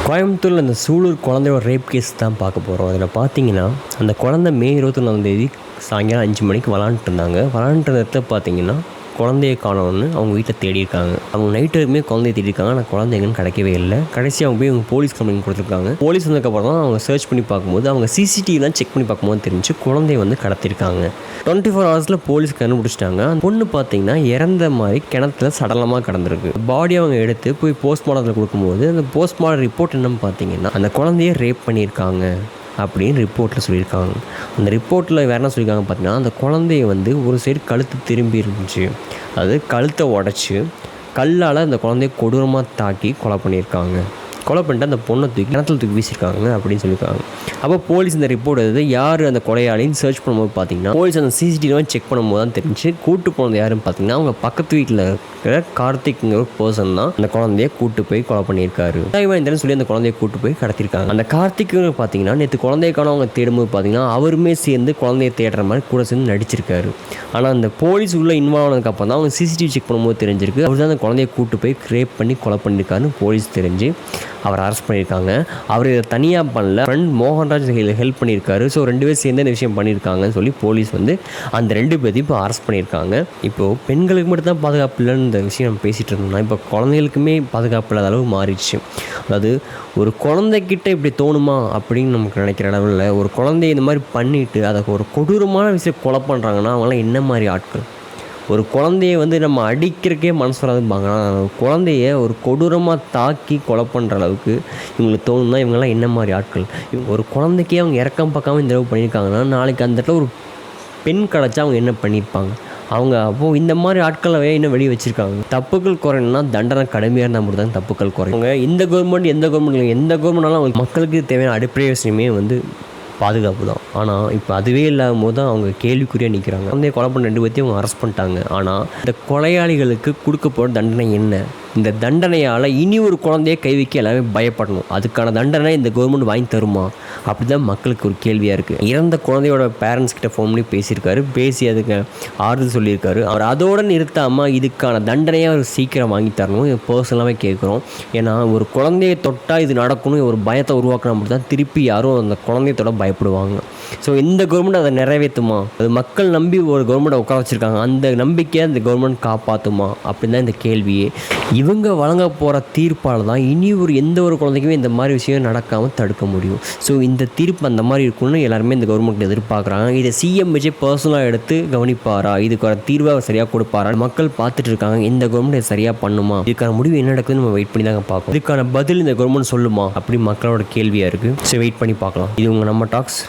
கோயம்புத்தூரில் அந்த சூலூர் குழந்தையோட ரேப் கேஸ் தான் பார்க்க போகிறோம். அதில் பார்த்தீங்கன்னா அந்த குழந்தை மே 21 சாயங்காலம் 5 மணிக்கு விளாண்டுட்டு இருந்தாங்க. விளாண்டுட்டு நேரத்தை பார்த்தீங்கன்னா குழந்தைய காணோன்னு அவங்க வீட்டில் தேடியிருக்காங்க. அவங்க நைட்டு வரைக்குமே குழந்தைய தேடிருக்காங்க. ஆனால் குழந்தை எங்கன்னு கிடைக்கவே இல்லை. கடைசி அவங்க போய் அவங்க போலீஸ் கம்ப்ளைண்ட் கொடுத்துருக்காங்க. போலீஸ் வந்ததுக்கப்புறம் தான் அவங்க சர்ச் பண்ணி பார்க்கும்போது அவங்க சிசிடிவிலாம் செக் பண்ணி பார்க்கும்போது தெரிஞ்சு குழந்தைய கடத்திருக்காங்க. 24 ஹவர்ஸில் போலீஸ் கண்டுபிடிச்சிட்டாங்க. அந்த பொண்ணு பார்த்தீங்கன்னா இறந்த மாதிரி கிணத்துல சடலமாக கிடந்திருக்கு. பாடி அவங்க எடுத்து போய் போஸ்ட்மார்ட்டத்தில் கொடுக்கும்போது அந்த போஸ்ட்மார்ட்டம் ரிப்போர்ட் என்னன்னு பார்த்தீங்கன்னா அந்த குழந்தைய ரேப் பண்ணியிருக்காங்க அப்படின்னு ரிப்போர்ட்டில் சொல்லியிருக்காங்க. அந்த ரிப்போர்ட்டில் வேறு என்ன சொல்லியிருக்காங்க பார்த்தீங்கன்னா அந்த குழந்தைய ஒரு சைடு கழுத்து திரும்பி இருந்துச்சு. அது கழுத்தை உடச்சி கல்லால் அந்த குழந்தைய கொடூரமாக தாக்கி கொலை பண்ணியிருக்காங்க. கொலை பண்ணிட்டு அந்த பொண்ணை கிணத்துல தூக்கி வீசியிருக்காங்க அப்படின்னு சொல்லியிருக்காங்க. அப்போ போலீஸ் இந்த ரிப்போர்ட் எடுத்து யார் அந்த கொலையாளின்னு சர்ச் பண்ணும்போது பார்த்தீங்கன்னா போலீஸ் அந்த சிசிடிவிலாம் செக் பண்ணும்போது தான் தெரிஞ்சு கூட்டு போனது யாருன்னு பார்த்தீங்கன்னா அவங்க பக்கத்து வீட்டில் இருக்கிற கார்த்திக்ங்கிற ஒரு பர்சன் தான் அந்த குழந்தைய கூட்டு போய் கொலை பண்ணியிருக்காரு. சொல்லி அந்த குழந்தைய கூட்டு போய் கடத்திருக்காங்க. அந்த கார்த்திக் பார்த்தீங்கன்னா நேற்று குழந்தைக்கான அவங்க தேடும்போது பார்த்தீங்கன்னா அவருமே சேர்ந்து குழந்தைய தேடுற மாதிரி கூட சேர்ந்து நடிச்சிருக்காரு. ஆனால் அந்த போலீஸ் உள்ள இன்வால்வ் ஆனதுக்கப்புறம் தான் அவங்க சிசிடிவி செக் பண்ணும்போது தெரிஞ்சிருக்கு அவர் தான் அந்த குழந்தைய கூட்டு போய் ரேப் பண்ணி கொலை பண்ணியிருக்காருன்னு போலீஸ் தெரிஞ்சு அவர் அரெஸ்ட் பண்ணியிருக்காங்க. அவர் இதை தனியாக பண்ணல, ஃப்ரெண்ட் மோகன்ராஜ் ஹெல்ப் பண்ணியிருக்காரு. ஸோ 2 பேர் சேர்ந்து இந்த விஷயம் பண்ணியிருக்காங்கன்னு சொல்லி போலீஸ் அந்த 2 பேரையும் இப்போ அரெஸ்ட் பண்ணியிருக்காங்க. இப்போது பெண்களுக்கு மட்டும் தான் பாதுகாப்பு இல்லைன்னு இந்த விஷயம் நம்ம பேசிகிட்டு இருந்தோம்னா இப்போ குழந்தைகளுக்குமே பாதுகாப்பு இல்லாத அளவு மாறிடுச்சு. அதாவது ஒரு குழந்தைகிட்ட இப்படி தோணுமா அப்படின்னு நமக்கு நினைக்கிற அளவில் ஒரு குழந்தைய இந்த மாதிரி பண்ணிவிட்டு அதை ஒரு கொடூரமான விஷயம் கொலை பண்ணுறாங்கன்னா அவங்களாம் என்ன மாதிரி ஆட்கள்? ஒரு குழந்தைய நம்ம அடிக்கிறக்கே மனசு வராதுப்பாங்க. குழந்தைய ஒரு கொடூரமாக தாக்கி கொலை பண்ணுற அளவுக்கு இவங்களுக்கு தோணுன்னா இவங்கெல்லாம் என்ன மாதிரி ஆட்கள்? ஒரு குழந்தைக்கே அவங்க இறக்கம் பார்க்காம இந்த அளவு பண்ணியிருக்காங்கன்னா நாளைக்கு அந்த இடத்துல ஒரு பெண் கிடச்சா அவங்க என்ன பண்ணியிருப்பாங்க? அவங்க அப்போது இந்த மாதிரி ஆட்களை இன்னும் வெளியே வச்சுருக்காங்க. தப்புக்கள் குறையணும்னா தண்டனை கடுமையாக இருந்தால் மட்டும் தான் தப்புக்கள் குறையும். இந்த கவர்மெண்ட் எந்த கவர்மெண்ட்னாலும் அவங்க மக்களுக்கு தேவையான அடிப்படை விஷயமே பாதுகாப்பு தான். ஆனால் இப்போ அதுவே இல்லாத போது தான் அவங்க கேள்விக்குறியாக நிற்கிறாங்க. குழந்தைய கொலை பண்ண 2 பேர்த்தையும் அவங்க அரெஸ்ட் பண்ணிட்டாங்க. ஆனால் இந்த கொலையாளிகளுக்கு கொடுக்க போகிற தண்டனை என்ன? இந்த தண்டனையால் இனி ஒரு குழந்தைய கை வைக்க எல்லாமே பயப்படணும். அதுக்கான தண்டனை இந்த கவர்மெண்ட் வாங்கி தருமா? அப்படி தான் மக்களுக்கு ஒரு கேள்வியாக இருக்குது. இறந்த குழந்தையோட பேரண்ட்ஸ் கிட்ட ஃபோன் பண்ணி பேசியிருக்காரு. பேசி அதுக்கு ஆறுதல் சொல்லியிருக்காரு. அவர் அதோடு நிறுத்தாமல் இதுக்கான தண்டனையாக அவர் சீக்கிரம் வாங்கி தரணும் பர்சனலாகவே கேட்குறோம். ஏன்னா ஒரு குழந்தைய தொட்டால் இது நடக்கணும் ஒரு பயத்தை உருவாக்கினா மட்டும் தான் திருப்பி யாரும் அந்த குழந்தையத்தோட பயப்படுவாங்க. ஸோ இந்த கவர்மெண்ட் அதை நிறைவேற்றுமா? அது மக்கள் நம்பி ஒரு கவர்மெண்ட்டை உட்கார வச்சுருக்காங்க. அந்த நம்பிக்கையை அந்த கவர்மெண்ட் காப்பாற்றுமா அப்படின்னு தான் இந்த கேள்வியே. இவங்க வழங்க போகிற தீர்ப்பால் தான் இனி எந்த ஒரு குழந்தைக்குமே இந்த மாதிரி விஷயம் நடக்காமல் தடுக்க முடியும். ஸோ இந்த தீர்ப்பு அந்த மாதிரி இருக்குன்னு எல்லாருமே இந்த கவர்மெண்ட் எதிர்பார்க்குறாங்க. இதை சிஎம் விஜய் பர்சனலாக எடுத்து கவனிப்பாரா? இதுக்கு ஒரு தீர்வை சரியாக கொடுப்பாரா? மக்கள் பார்த்துட்டு இருக்காங்க. இந்த கவர்மெண்ட் இதை சரியாக பண்ணுமா? இதுக்கான முடிவு என்ன நடக்குதுன்னு நம்ம வெயிட் பண்ணி தாங்க பார்க்கணும். இதுக்கான பதில் இந்த கவர்மெண்ட் சொல்லுமா அப்படி மக்களோட கேள்வியாக இருக்குது. ஸோ வெயிட் பண்ணி பார்க்கலாம். இது உங்கள் நம்ம டாக்ஸ்.